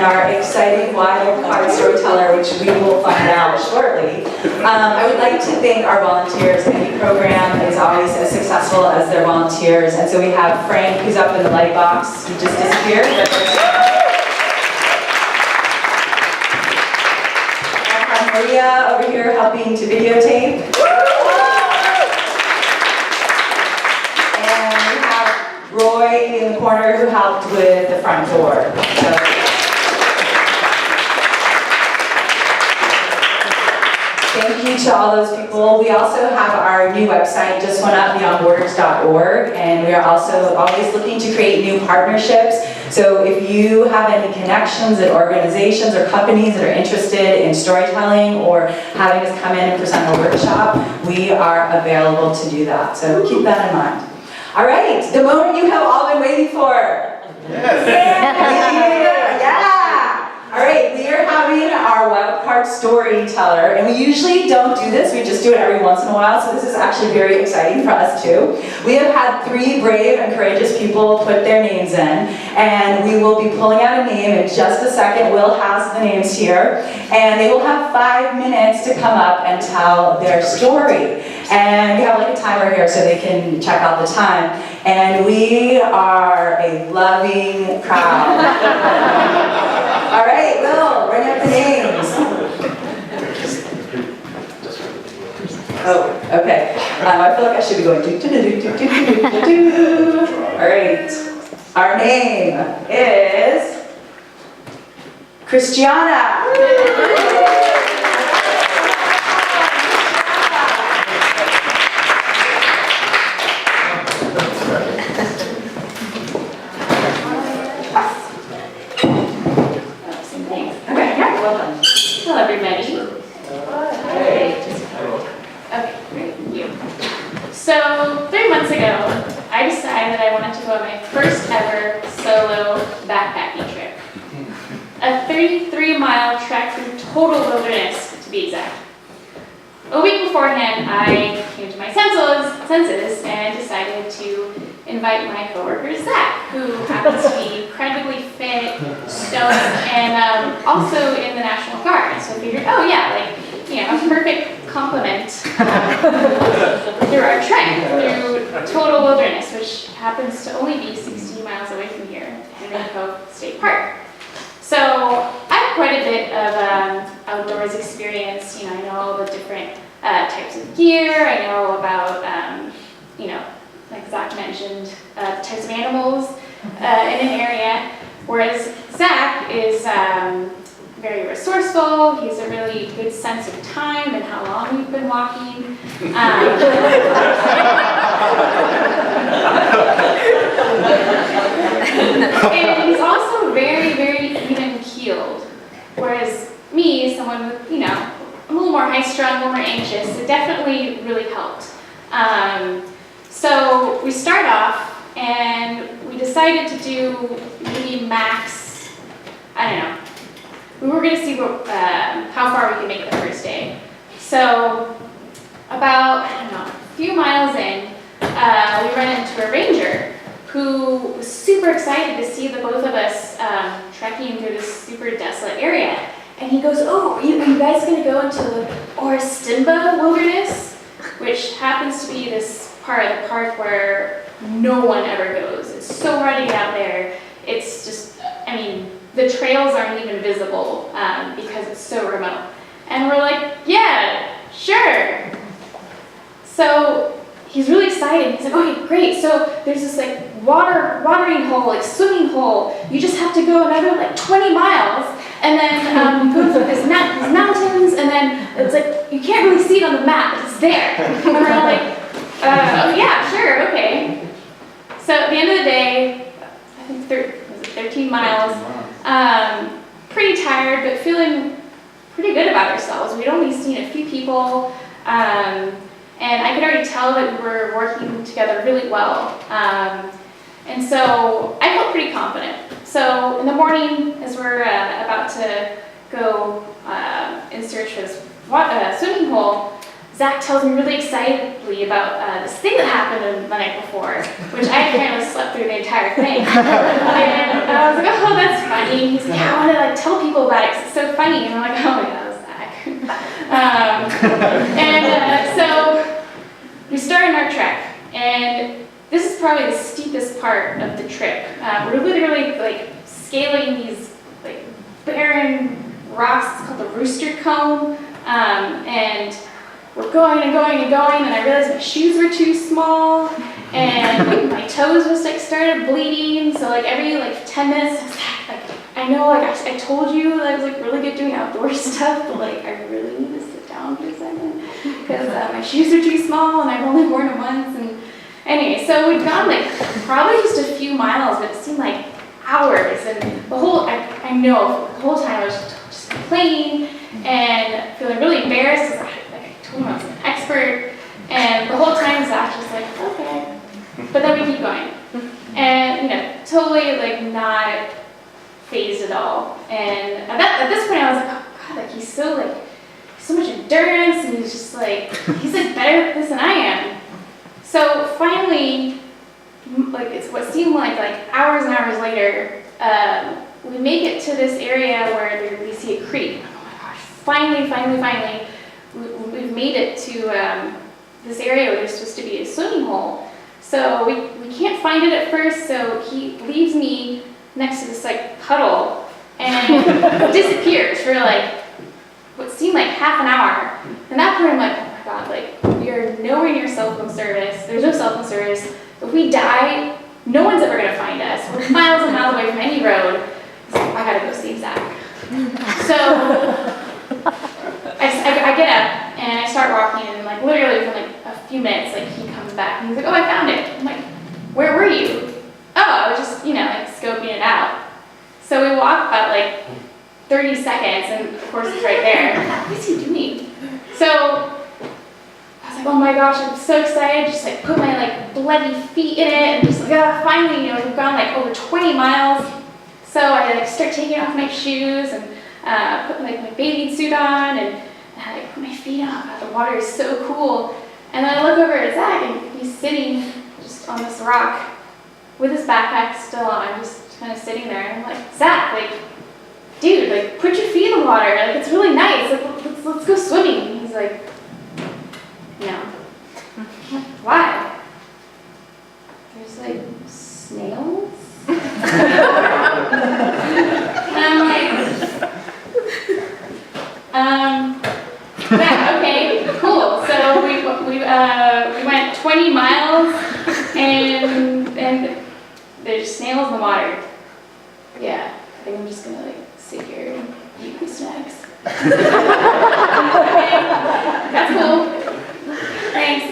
and our exciting wild card storyteller, which we will find out shortly. I would like to thank our volunteers. Any program is always as successful as their volunteers, and so we have Frank, who's up in the light box. He just disappeared. I have Maria over here helping to videotape. And we have Roy in the corner who helped with the front door. Thank you to all those people. We also have our new website, just went up, beyondborders.org, and we are also always looking to create new partnerships. So if you have any connections at organizations or companies that are interested in storytelling or having us come in and present a workshop, we are available to do that. So keep that in mind. All right, the moment you have all been waiting for. Yes. Yeah. All right, we are having our wild card storyteller, and we usually don't do this, we just do it every once in a while, so this is actually very exciting for us too. We have had 3 brave and courageous people put their names in, and we will be pulling out a name in just a second. Will has the names here, and they will have 5 minutes to come up and tell their story. And we have like a timer here so they can check out the time. And we are a loving crowd. All right, Will, bring up the names. Oh, okay. I feel like I should be going do do do do do do do do. All right. Our name is Kristiana. Hello, everybody. Hey. Okay, great. Thank you. So, 3 months ago, I decided I wanted to go on my first ever solo backpacking trip. A 33-mile trek through total wilderness, to be exact. A week beforehand, I came to my senses and decided to invite my coworker Zach, who happens to be incredibly fit, stoic, and also in the National Guard. So I figured, oh yeah, like, you know, a perfect complement through our trek through total wilderness, which happens to only be 16 miles away from here, Henry Cove State Park. So I have quite a bit of outdoors experience. You know, I know all the different types of gear. I know about, you know, like Zach mentioned, the types of animals in an area, whereas Zach is very resourceful. He has a really good sense of time and how long we've been walking. And he's also very, very even-keeled, whereas me, someone with, you know, I'm a little more high-strung, a little more anxious. It definitely really helped. So we start off, and we decided to do maybe max, I don't know. We were going to see what, how far we could make it the first day. So about, I don't know, a few miles in, we ran into a ranger who was super excited to see the both of us trekking through this super desolate area. And he goes, oh, are you guys going to go into the Oristimba wilderness? Which happens to be this part of the park where no one ever goes. It's so hard to get out there. It's just, I mean, the trails aren't even visible because it's so remote. And we're like, yeah, sure. So he's really excited. He's like, okay, great. So there's this like watering hole, like swimming hole. You just have to go another like 20 miles. And then you go through these mountains, and then it's like, you can't really see it on the map, but it's there. And we're all like, oh yeah, sure, okay. So at the end of the day, I think 13 miles, pretty tired, but feeling pretty good about ourselves. We'd only seen a few people, and I could already tell that we were working together really well. And so I felt pretty confident. So in the morning, as we're about to go in search for this swimming hole, Zach tells me really excitedly about this thing that happened the night before, which I apparently slept through the entire thing. And I was like, oh, that's fine. funny. He's like, yeah, I want to like tell people about it 'cause it's so funny. And I'm like, oh yeah, that was Zach. So we started our trek, and this is probably the steepest part of the trip. We're literally like scaling these like barren rocks. It's called the Rooster Cone, and we're going and going and going, and I realized my shoes were too small, and like, my toes just like started bleeding. So like every like 10 minutes, I know like I told you that I was like really good doing outdoor stuff, but like I really need to sit down for a second because my shoes are too small and I've only worn them once. And anyway, so we've gone like probably just a few miles, but it seemed like hours. And the whole I know the whole time I was just complaining and feeling really embarrassed because I told him I was an expert, and the whole time Zach was like, okay, but then we keep going, and totally like not phased at all. And at this point I was like, oh god, like he's so much endurance, and he's like better at this than I am. So finally, like it's what seemed like hours and hours later, we make it to this area where we see a creek. Oh my gosh, finally, we've made it to this area where there's supposed to be a swimming hole. So we can't find it at first, so he leaves me next to this like puddle and disappears for like what seemed like half an hour. And that point I'm like, oh my god, like we are nowhere near cell phone service. There's no cell phone service. If we die, no one's ever gonna find us. We're miles and miles away from any road. So I gotta go save Zach. So I get up and I start walking, and like literally within like a few minutes, like he comes back and he's like, oh, I found it. I'm like, where were you? Oh, I was just, like scoping it out. So we walk about like 30 seconds, and of course it's right there. What is he doing? So I was like, oh my gosh, I'm so excited. Just like put my like bloody feet in it, and just like, finally, we've gone like over 20 miles. So I like start taking off my shoes and put like my bathing suit on, and I like put my feet up. God, the water is so cool. And then I look over at Zach, and he's sitting just on this rock with his backpack still on, just kind of sitting there. And I'm like, Zach, like, dude, like, put your feet in the water. Like, it's really nice. Like, let's go swimming. And he's like, no. I'm like, why? There's like snails. And I'm like, yeah, okay, cool. So we went 20 miles, and there's snails in the water. Yeah, I think I'm just gonna like sit here and eat my snacks. Okay, that's cool. Thanks.